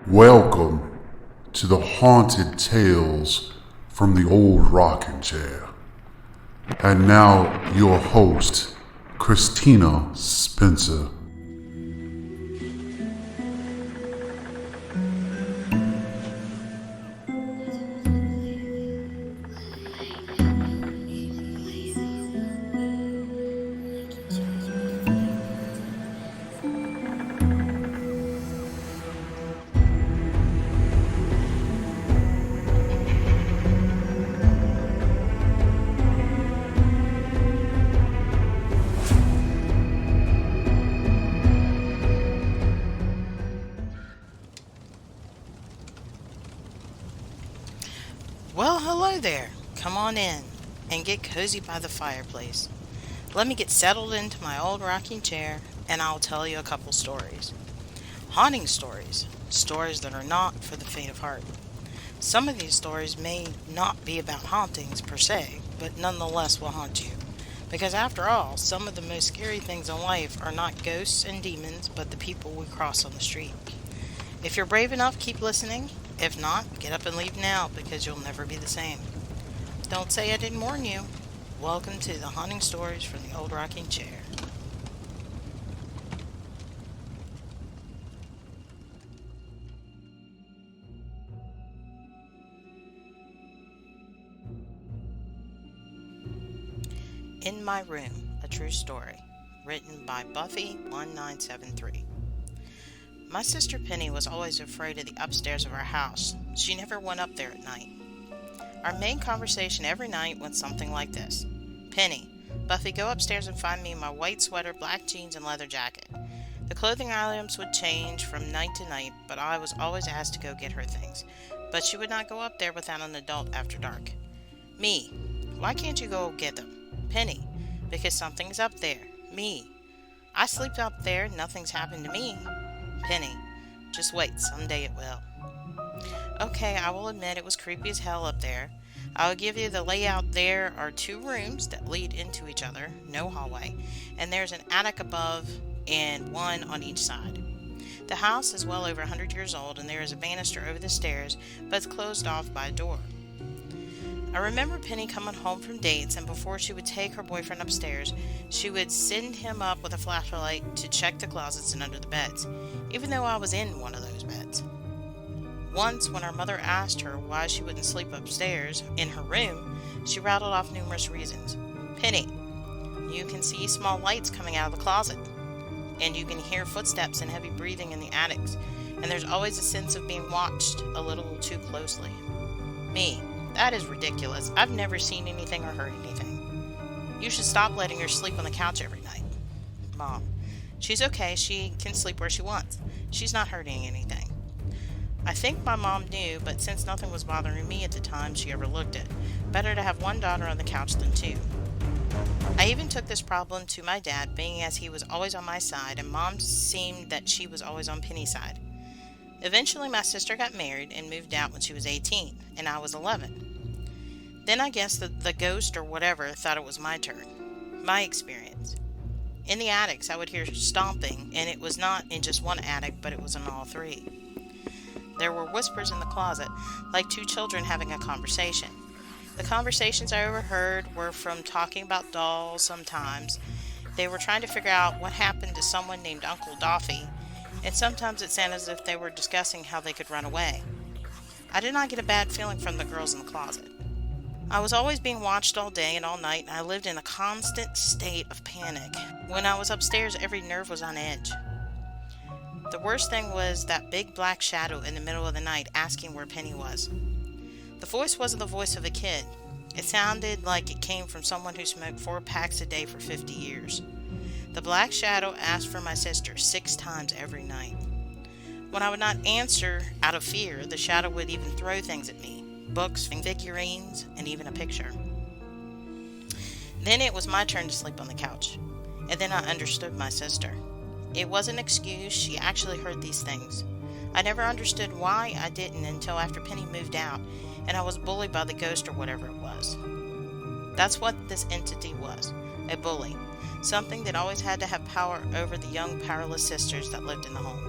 Welcome to the haunted tales from the old rocking chair. And now, your host, Christina Spencer. Well, hello there. Come on in and get cozy by the fireplace. Let me get settled into my old rocking chair and I'll tell you a couple stories. Haunting stories. Stories that are not for the faint of heart. Some of these stories may not be about hauntings per se, but nonetheless will haunt you. Because after all, some of the most scary things in life are not ghosts and demons, but the people we cross on the street. If you're brave enough, keep listening. If not, get up and leave now because you'll never be the same. Don't say I didn't warn you. Welcome to the haunting stories from the old rocking chair. In My Room, a True Story, written by Buffy1973. My sister Penny was always afraid of the upstairs of our house. She never went up there at night. Our main conversation every night went something like this. Penny, Buffy, go upstairs and find me my white sweater, black jeans, and leather jacket. The clothing items would change from night to night, but I was always asked to go get her things. But she would not go up there without an adult after dark. Me, why can't you go get them? Penny, because something's up there. Me, I sleep up there, nothing's happened to me. Penny, just wait, someday it will. Okay, I will admit it was creepy as hell up there. I will give you the layout. There are 2 rooms that lead into each other, no hallway, and there's an attic above and one on each side. The house is well over 100 years old and there is a banister over the stairs, but it's closed off by a door. I remember Penny coming home from dates, and before she would take her boyfriend upstairs, she would send him up with a flashlight to check the closets and under the beds, even though I was in one of those beds. Once, when our mother asked her why she wouldn't sleep upstairs in her room, she rattled off numerous reasons. Penny, you can see small lights coming out of the closet, and you can hear footsteps and heavy breathing in the attics, and there's always a sense of being watched a little too closely. Me, that is ridiculous. I've never seen anything or heard anything. You should stop letting her sleep on the couch every night. Mom, she's okay. She can sleep where she wants. She's not hurting anything. I think my mom knew, but since nothing was bothering me at the time she overlooked it. Better to have one daughter on the couch than 2. I even took this problem to my dad, being as he was always on my side, and Mom seemed that she was always on Penny's side. Eventually, my sister got married and moved out when she was 18, and I was 11. Then I guess the ghost or whatever thought it was my turn. My experience. In the attics, I would hear stomping, and it was not in just one attic, but it was in all 3. There were whispers in the closet, like 2 children having a conversation. The conversations I overheard were from talking about dolls sometimes. They were trying to figure out what happened to someone named Uncle Doffy, and sometimes it sounded as if they were discussing how they could run away. I did not get a bad feeling from the girls in the closet. I was always being watched all day and all night, and I lived in a constant state of panic. When I was upstairs, every nerve was on edge. The worst thing was that big black shadow in the middle of the night asking where Penny was. The voice wasn't the voice of a kid. It sounded like it came from someone who smoked 4 packs a day for 50 years. The black shadow asked for my sister 6 times every night. When I would not answer out of fear, the shadow would even throw things at me. Books, figurines, and even a picture. Then it was my turn to sleep on the couch. And then I understood my sister. It was an excuse. She actually heard these things. I never understood why I didn't until after Penny moved out and I was bullied by the ghost or whatever it was. That's what this entity was. A bully. Something that always had to have power over the young, powerless sisters that lived in the home.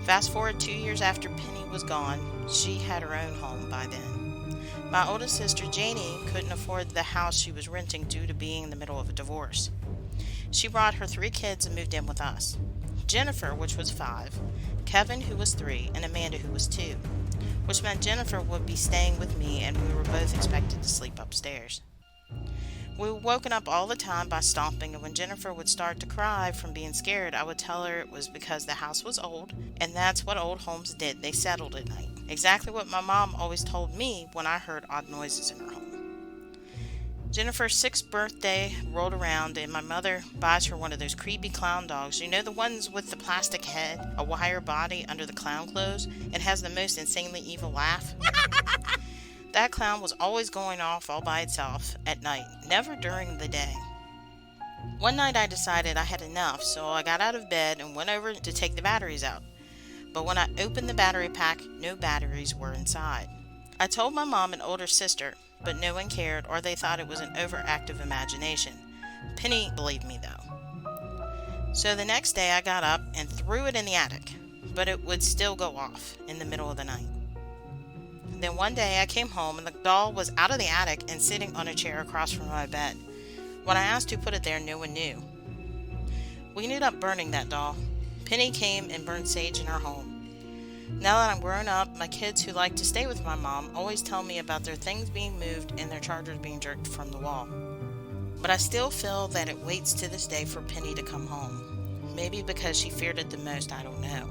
Fast forward 2 years after Penny was gone, she had her own home by then. My oldest sister Janie couldn't afford the house she was renting due to being in the middle of a divorce. She brought her 3 kids and moved in with us. Jennifer, which was 5, Kevin, who was 3, and Amanda, who was 2, which meant Jennifer would be staying with me and we were both expected to sleep upstairs. We were woken up all the time by stomping, and when Jennifer would start to cry from being scared, I would tell her it was because the house was old, and that's what old homes did. They settled at night. Exactly what my mom always told me when I heard odd noises in her home. Jennifer's 6th birthday rolled around, and my mother buys her one of those creepy clown dogs. You know, the ones with the plastic head, a wire body under the clown clothes, and has the most insanely evil laugh. That clown was always going off all by itself at night, never during the day. One night I decided I had enough, so I got out of bed and went over to take the batteries out. But when I opened the battery pack, no batteries were inside. I told my mom and older sister, but no one cared, or they thought it was an overactive imagination. Penny believed me though. So the next day I got up and threw it in the attic, but it would still go off in the middle of the night. Then one day I came home and the doll was out of the attic and sitting on a chair across from my bed. When I asked who put it there, no one knew. We ended up burning that doll. Penny came and burned sage in our home. Now that I'm grown up, my kids who like to stay with my mom always tell me about their things being moved and their chargers being jerked from the wall. But I still feel that it waits to this day for Penny to come home. Maybe because she feared it the most, I don't know.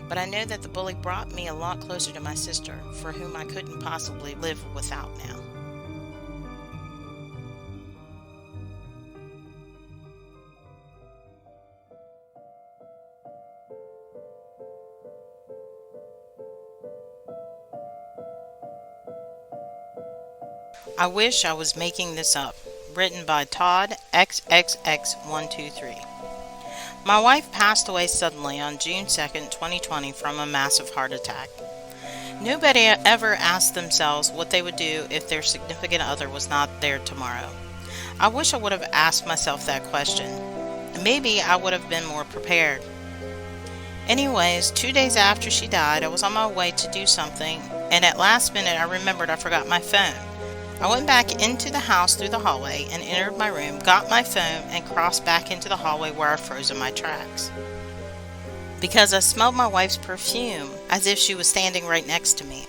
But I know that the bully brought me a lot closer to my sister, for whom I couldn't possibly live without now. I Wish I Was Making This Up, written by Todd XXX123. My wife passed away suddenly on June 2nd, 2020 from a massive heart attack. Nobody ever asked themselves what they would do if their significant other was not there tomorrow. I wish I would have asked myself that question. Maybe I would have been more prepared. Anyways, 2 days after she died, I was on my way to do something, and at last minute I remembered I forgot my phone. I went back into the house through the hallway and entered my room, got my phone, and crossed back into the hallway where I froze in my tracks. Because I smelled my wife's perfume as if she was standing right next to me.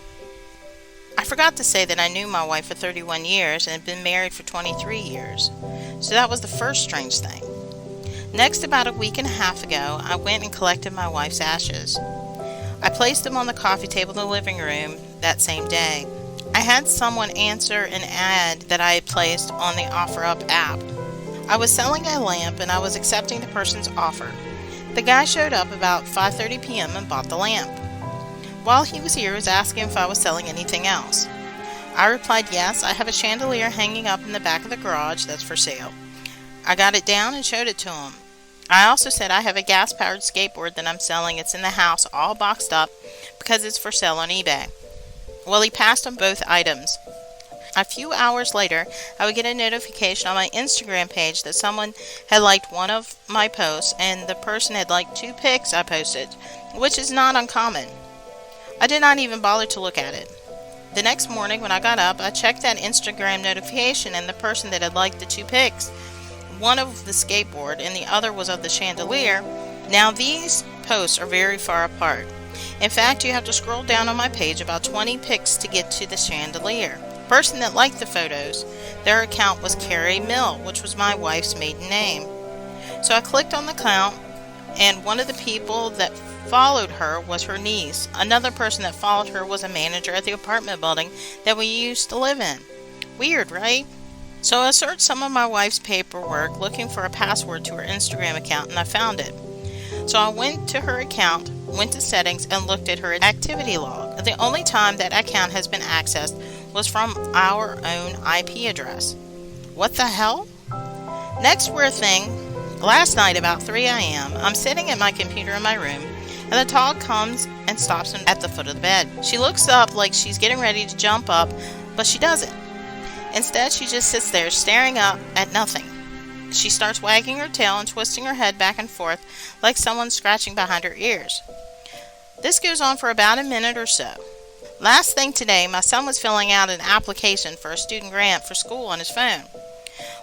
I forgot to say that I knew my wife for 31 years and had been married for 23 years. So that was the first strange thing. Next, about a week and a half ago, I went and collected my wife's ashes. I placed them on the coffee table in the living room that same day. I had someone answer an ad that I had placed on the OfferUp app. I was selling a lamp and I was accepting the person's offer. The guy showed up about 5:30 p.m. and bought the lamp. While he was here, he was asking if I was selling anything else. I replied, yes, I have a chandelier hanging up in the back of the garage that's for sale. I got it down and showed it to him. I also said I have a gas-powered skateboard that I'm selling. It's in the house all boxed up because it's for sale on eBay. Well, he passed on both items. A few hours later, I would get a notification on my Instagram page that someone had liked one of my posts and the person had liked 2 pics I posted, which is not uncommon. I did not even bother to look at it. The next morning when I got up, I checked that Instagram notification and the person that had liked the 2 pics, one of the skateboard and the other was of the chandelier. Now these posts are very far apart. In fact, you have to scroll down on my page about 20 pics to get to the chandelier. The person that liked the photos, their account was Carrie Mill, which was my wife's maiden name. So I clicked on the account, and one of the people that followed her was her niece. Another person that followed her was a manager at the apartment building that we used to live in. Weird, right? So I searched some of my wife's paperwork looking for a password to her Instagram account, and I found it. So I went to her account, went to settings, and looked at her activity log. The only time that account has been accessed was from our own IP address. What the hell? Next weird thing, last night about 3 a.m., I'm sitting at my computer in my room, and the dog comes and stops at the foot of the bed. She looks up like she's getting ready to jump up, but she doesn't. Instead, she just sits there staring up at nothing. She starts wagging her tail and twisting her head back and forth like someone scratching behind her ears. This goes on for about a minute or so. Last thing today, my son was filling out an application for a student grant for school on his phone.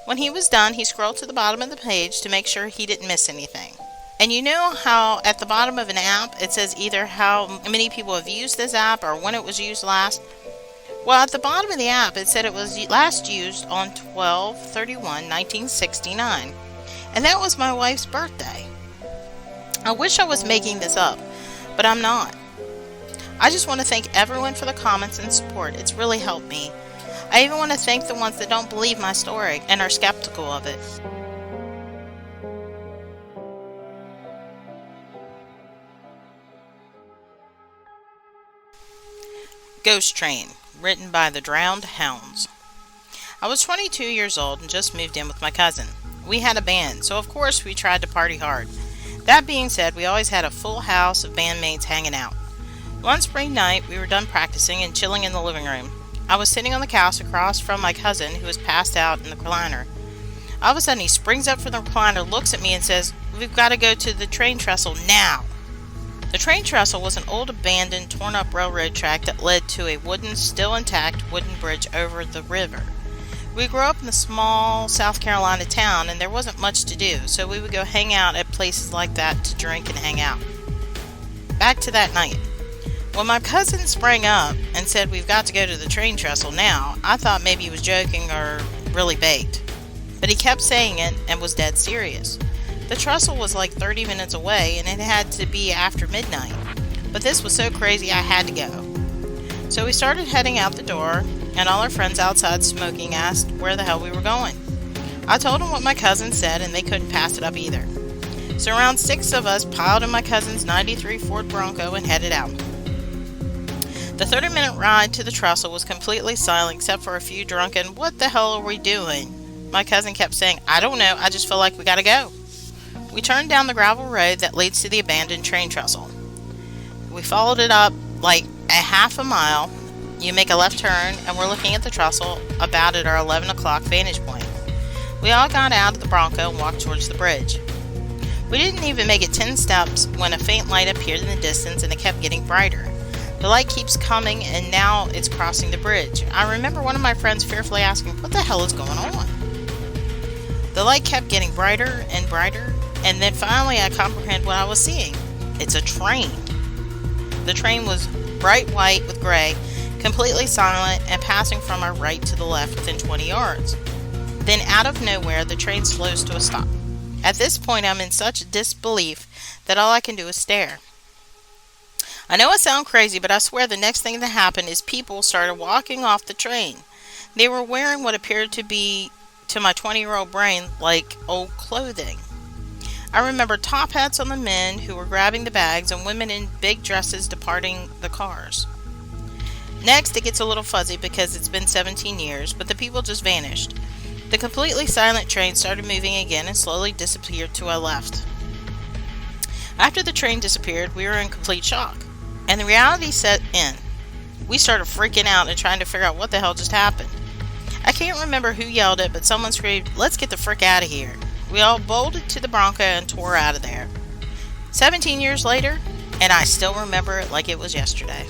When he was done, he scrolled to the bottom of the page to make sure he didn't miss anything. And you know how at the bottom of an app it says either how many people have used this app or when it was used last? Well, at the bottom of the app it said it was last used on 12/31/1969. And that was my wife's birthday. I wish I was making this up, but I'm not. I just want to thank everyone for the comments and support. It's really helped me. I even want to thank the ones that don't believe my story and are skeptical of it. Ghost Train, written by the Drowned Hounds. I was 22 years old and just moved in with my cousin. We had a band, so of course we tried to party hard. That being said, we always had a full house of bandmates hanging out. One spring night, we were done practicing and chilling in the living room. I was sitting on the couch across from my cousin, who was passed out in the recliner. All of a sudden, he springs up from the recliner, looks at me, and says, "We've got to go to the train trestle now." The train trestle was an old, abandoned, torn-up railroad track that led to a still intact wooden bridge over the river. We grew up in a small South Carolina town, and there wasn't much to do, so we would go hang out at places like that to drink and hang out. Back to that night. When my cousin sprang up and said, "We've got to go to the train trestle now," I thought maybe he was joking or really baked. But he kept saying it and was dead serious. The trestle was like 30 minutes away and it had to be after midnight. But this was so crazy I had to go. So we started heading out the door, and all our friends outside smoking asked where the hell we were going. I told them what my cousin said and they couldn't pass it up either. So around 6 of us piled in my cousin's 93 Ford Bronco and headed out. The 30-minute ride to the trestle was completely silent except for a few drunken, "What the hell are we doing?" My cousin kept saying, "I don't know, I just feel like we gotta go." We turned down the gravel road that leads to the abandoned train trestle. We followed it up like a half a mile. You make a left turn and we're looking at the trestle about at our 11 o'clock vantage point. We all got out of the Bronco and walked towards the bridge. We didn't even make it 10 steps when a faint light appeared in the distance and it kept getting brighter. The light keeps coming and now it's crossing the bridge. I remember one of my friends fearfully asking, "What the hell is going on?" The light kept getting brighter and brighter, and then finally I comprehended what I was seeing. It's a train. The train was bright white with gray, completely silent and passing from our right to the left within 20 yards. Then out of nowhere the train slows to a stop. At this point I'm in such disbelief that all I can do is stare. I know I sound crazy, but I swear the next thing that happened is people started walking off the train. They were wearing what appeared to be, to my 20-year-old brain, like old clothing. I remember top hats on the men who were grabbing the bags and women in big dresses departing the cars. Next, it gets a little fuzzy because it's been 17 years, but the people just vanished. The completely silent train started moving again and slowly disappeared to our left. After the train disappeared, we were in complete shock. And the reality set in. We started freaking out and trying to figure out what the hell just happened. I can't remember who yelled it, but someone screamed, "Let's get the frick out of here." We all bolted to the Bronco and tore out of there. 17 years later, and I still remember it like it was yesterday.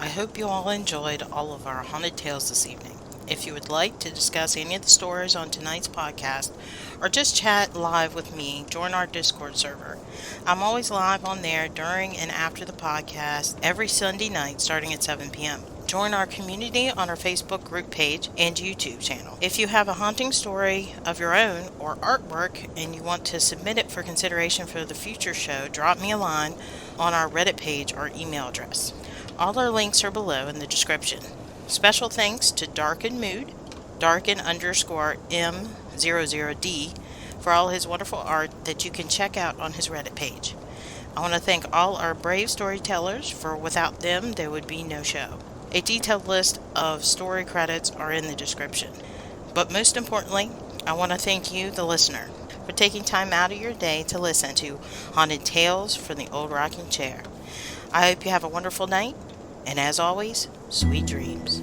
I hope you all enjoyed all of our haunted tales this evening. If you would like to discuss any of the stories on tonight's podcast or just chat live with me, join our Discord server. I'm always live on there during and after the podcast every Sunday night starting at 7 p.m. Join our community on our Facebook group page and YouTube channel. If you have a haunting story of your own or artwork and you want to submit it for consideration for the future show, drop me a line on our Reddit page or email address. All our links are below in the description. Special thanks to Darken Mood, Darken_M00D, for all his wonderful art that you can check out on his Reddit page. I want to thank all our brave storytellers, for without them there would be no show. A detailed list of story credits are in the description. But most importantly, I want to thank you, the listener, for taking time out of your day to listen to Haunted Tales from the Old Rocking Chair. I hope you have a wonderful night, And as always, sweet dreams.